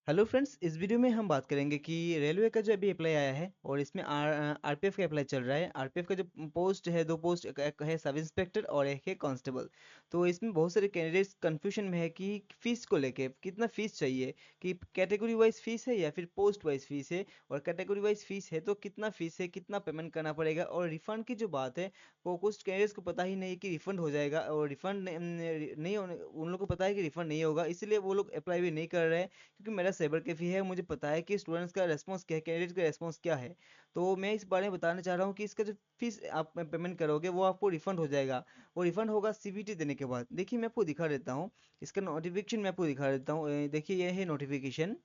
Hello friends, इस video में हम बात करेंगे कि रेलवे का जो अभी अप्लाई आया है और इसमें आरपीएफ का अप्लाई चल रहा है। आरपीएफ का जो पोस्ट है, दो पोस्ट, एक है सब इंस्पेक्टर और एक है कांस्टेबल। तो इसमें बहुत सारे कैंडिडेट्स कंफ्यूजन में है कि फीस को लेके कितना फीस चाहिए, कि कैटेगरी वाइज फीस है या फिर पोस्ट वाइज फीस है, और कैटेगरी वाइज फीस है तो कितना फीस है, कितना पेमेंट करना पड़ेगा। और रिफंड की जो बात है, वो कुछ कैंडिडेट्स को पता ही नहीं कि रिफंड हो जाएगा, और रिफंड नहीं होने, उन लोगों को पता है कि रिफंड नहीं होगा, इसलिए वो लोग अप्लाई भी नहीं कर रहे हैं। क्योंकि मेरा साइबर कैफे है, मुझे पता है कि स्टूडेंट्स का रेस्पॉन्स क्या है, कैंडिडेट का रेस्पॉन्स क्या है। तो मैं इस बारे में बताना चाह रहा हूँ कि इसका जो फीस आप पेमेंट करोगे वो आपको रिफंड हो जाएगा। वो रिफंड होगा सीबीटी देने के बाद। देखिए, मैं आपको दिखा देता हूँ, इसका नोटिफिकेशन मैं आपको दिखा देता हूँ। देखिए, ये है नोटिफिकेशन,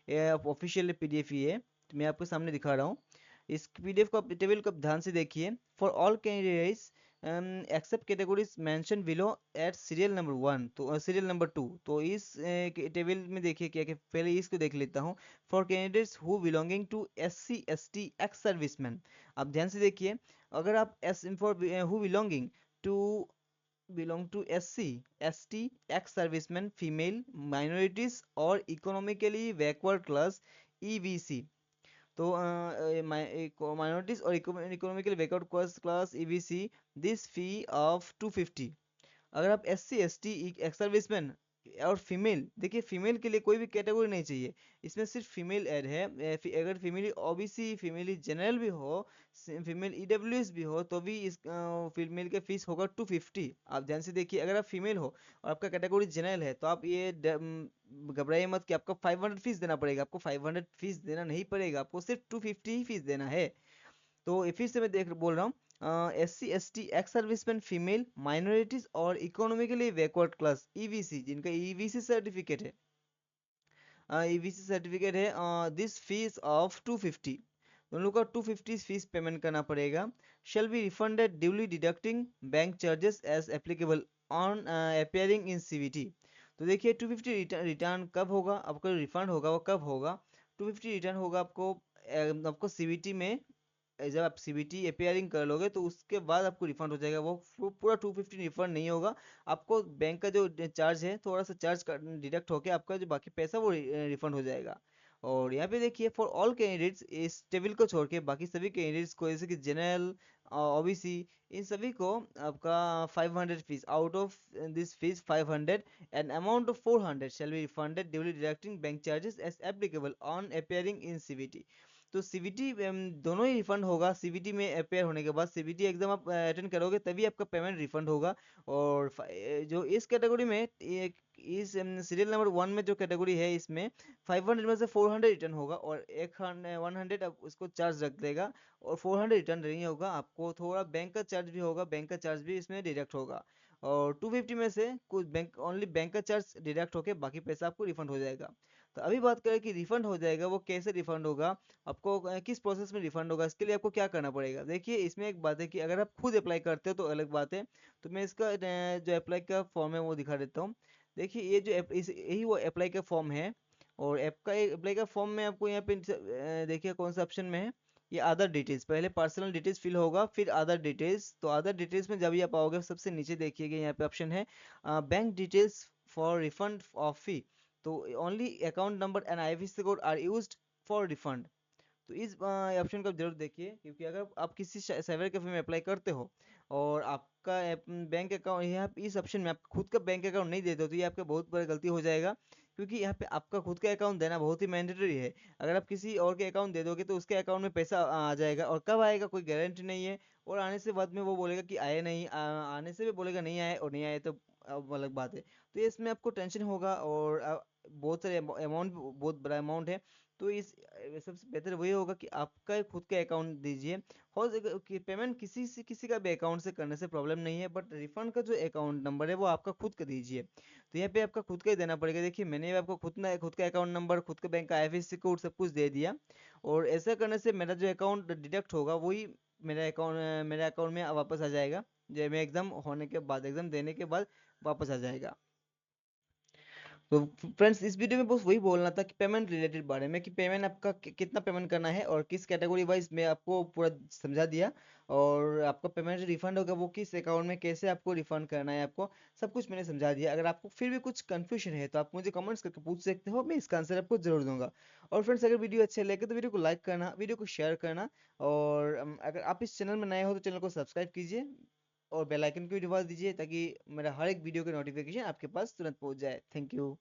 ये ऑफिशियल पीडीएफ ही है, तो मैं आपके सामने दिखा रहा हूँ। इस पीडीएफ को, टेबल को आप ध्यान से देखिए। For all candidates except categories mention below at serial number 1, तो सीरियल नंबर 2। तो इस टेबल में देखिए क्या क्या, पहले इसको देख लेता हूँ। For candidates who belonging to SC ST ex serviceman, आप ध्यान से देखिए। अगर आप as for who belong to SC ST ex serviceman, female, minorities और इकोनॉमिकली बैकवर्ड क्लास, ईबीसी। तो माइनॉरिटीज और economically backward class EBC, this fee of 250। अगर आप S C S T ex serviceman और फीमेल, देखिए फीमेल के लिए कोई भी कैटेगरी नहीं चाहिए, इसमें सिर्फ फीमेल ऐड है। अगर फीमेल ओबीसी, फीमेल जनरल भी हो, फीमेल ईडब्ल्यूएस भी हो, तो भी इस फीमेल का फीस होगा 250। आप ध्यान से देखिए, अगर आप फीमेल हो और आपका कैटेगरी जनरल है तो आप ये घबराइए मत कि आपको 500 फीस देना पड़ेगा। आपको 500 फीस देना नहीं पड़ेगा, आपको सिर्फ 250 ही फीस देना है। तो ये फिर से मैं देख बोल रहा हूँ, S C S T ex serviceman, female, minorities और इकोनॉमिकली बैकवर्ड क्लास, ईबीसी, जिनका ईबीसी सर्टिफिकेट है, ईबीसी सर्टिफिकेट है, दिस फीस ऑफ 250। उन लोग का 250 फीस पेमेंट करना पड़ेगा। Shall be refunded duly deducting bank charges as applicable on appearing in CBT. तो देखिए, 250 रिटर्न कब होगा, आपको रिफंड होगा वो कब होगा? 250 रिटर्न होगा आपको, आपको सीवीटी में, जब आप सीबीटी अपेयरिंग कर लोगे तो उसके बाद आपको रिफंड हो जाएगा। वो पूरा 250 रिफंड नहीं होगा। आपको बैंक का जो चार्ज है, थोड़ा सा चार्ज डिडक्ट होके आपका जो बाकी पैसा वो रिफंड हो जाएगा। और यहाँ पे देखिए, फॉर ऑल कैंडिडेट्स, इस टेबल को छोड़ के बाकी सभी कैंडिडेट्स को, जैसे कि जनरल, ओबीसी, इन सभी को आपका 500 fees, out of this fees 500, an amount of 400 shall be refunded duly deducting bank charges as applicable on appearing in CBT. तो सीबीटी दोनों ही रिफंड होगा। सीबीटी में अपेयर होने के बाद, सीबीटी एग्जाम आप अटेंड करोगे तभी आपका पेमेंट रिफंड होगा। और जो इस कैटेगरी में, इस सीरियल नंबर 1 में जो कैटेगरी है, इसमें 500 में से 400 रिटर्न होगा, और 100 आप उसको चार्ज रख देगा, और 400 रिटर्न नहीं होगा। आपको थोड़ा बैंक का चार्ज भी होगा, बैंक का चार्ज भी इसमें डिडक्ट होगा। और 250 में से कुछ बैंक का चार्ज डिडक्ट होके बाकी पैसा आपको रिफंड हो जाएगा। तो अभी बात करें कि रिफंड हो जाएगा, वो कैसे रिफंड होगा, आपको किस प्रोसेस में रिफंड होगा, इसके लिए आपको क्या करना पड़ेगा। देखिए, इसमें एक बात है कि अगर आप खुद अप्लाई करते हो तो अलग बात है। तो मैं इसका जो अप्लाई का फॉर्म है वो दिखा देता हूँ। देखिए, ये जो यही वो अप्लाई का फॉर्म है। और ऐप का अप्लाई का फॉर्म में आपको यहाँ पे देखिए कौन सा ऑप्शन में है, ये अदर डिटेल्स। पहले पर्सनल डिटेल्स फिल होगा, फिर अदर डिटेल्स। तो अदर डिटेल्स में जब भी आप आओगे, सबसे नीचे देखिएगा यहाँ पे ऑप्शन है bank details for refund of fee. तो only account number and IFSC code are used for refund. तो इस ऑप्शन को जरूर देखिए, क्योंकि अगर आप किसी साइबर कैफे में अप्लाई करते हो और आपका बैंक अकाउंट, यहाँ पे इस ऑप्शन में आप खुद का बैंक अकाउंट नहीं देते हो, तो ये आपका बहुत बड़ा गलती हो जाएगा। क्योंकि यहाँ पे आपका खुद का अकाउंट देना बहुत ही मैंडेटरी है। अगर आप किसी और के अकाउंट दे दोगे तो उसके अकाउंट में पैसा आ जाएगा, और कब आएगा कोई गारंटी नहीं है। और आने से बाद में वो बोलेगा कि आए नहीं, आने से भी बोलेगा नहीं आए, और नहीं आए तो अब अलग बात है। तो ये इसमें आपको टेंशन होगा, और बहुत सारे अमाउंट, बहुत बड़ा अमाउंट है। तो इस सबसे बेहतर वही होगा कि आपका खुद का अकाउंट दीजिए। हो सके कि पेमेंट किसी से, किसी का भी अकाउंट से करने से प्रॉब्लम नहीं है, बट रिफंड का जो अकाउंट नंबर है वो आपका खुद का दीजिए। तो यहाँ पे आपका खुद का ही देना पड़ेगा। देखिए, मैंने आपको खुद का अकाउंट नंबर, खुद का बैंक का आईएफएससी कोड सब कुछ दे दिया। और ऐसा करने से मेरा जो अकाउंट डिडक्ट होगा वही मेरे अकाउंट में वापस आ जाएगा, जब मैं एग्जाम होने के बाद, एग्जाम देने के बाद वापस आ जाएगा। तो फ्रेंड्स इस वीडियो में बस वही बोलना था कि पेमेंट रिलेटेड बारे में, कि पेमेंट आपका कितना पेमेंट करना है और किस कैटेगरी वाइज मैं आपको पूरा समझा दिया। और आपका पेमेंट रिफंड होगा वो किस अकाउंट में कैसे आपको रिफंड करना है, आपको सब कुछ मैंने समझा दिया। अगर आपको फिर भी कुछ कंफ्यूजन है तो आप मुझे कमेंट्स करके पूछ सकते हो, मैं इसका आंसर आपको जरूर दूंगा। और फ्रेंड्स अगर वीडियो अच्छे लगे तो वीडियो को लाइक करना, वीडियो को शेयर करना। और अगर आप इस चैनल में नए हो तो चैनल को सब्सक्राइब कीजिए और बेल आइकन को भी दबा दीजिए, ताकि मेरा हर एक वीडियो का नोटिफिकेशन आपके पास तुरंत पहुंच जाए। Thank you.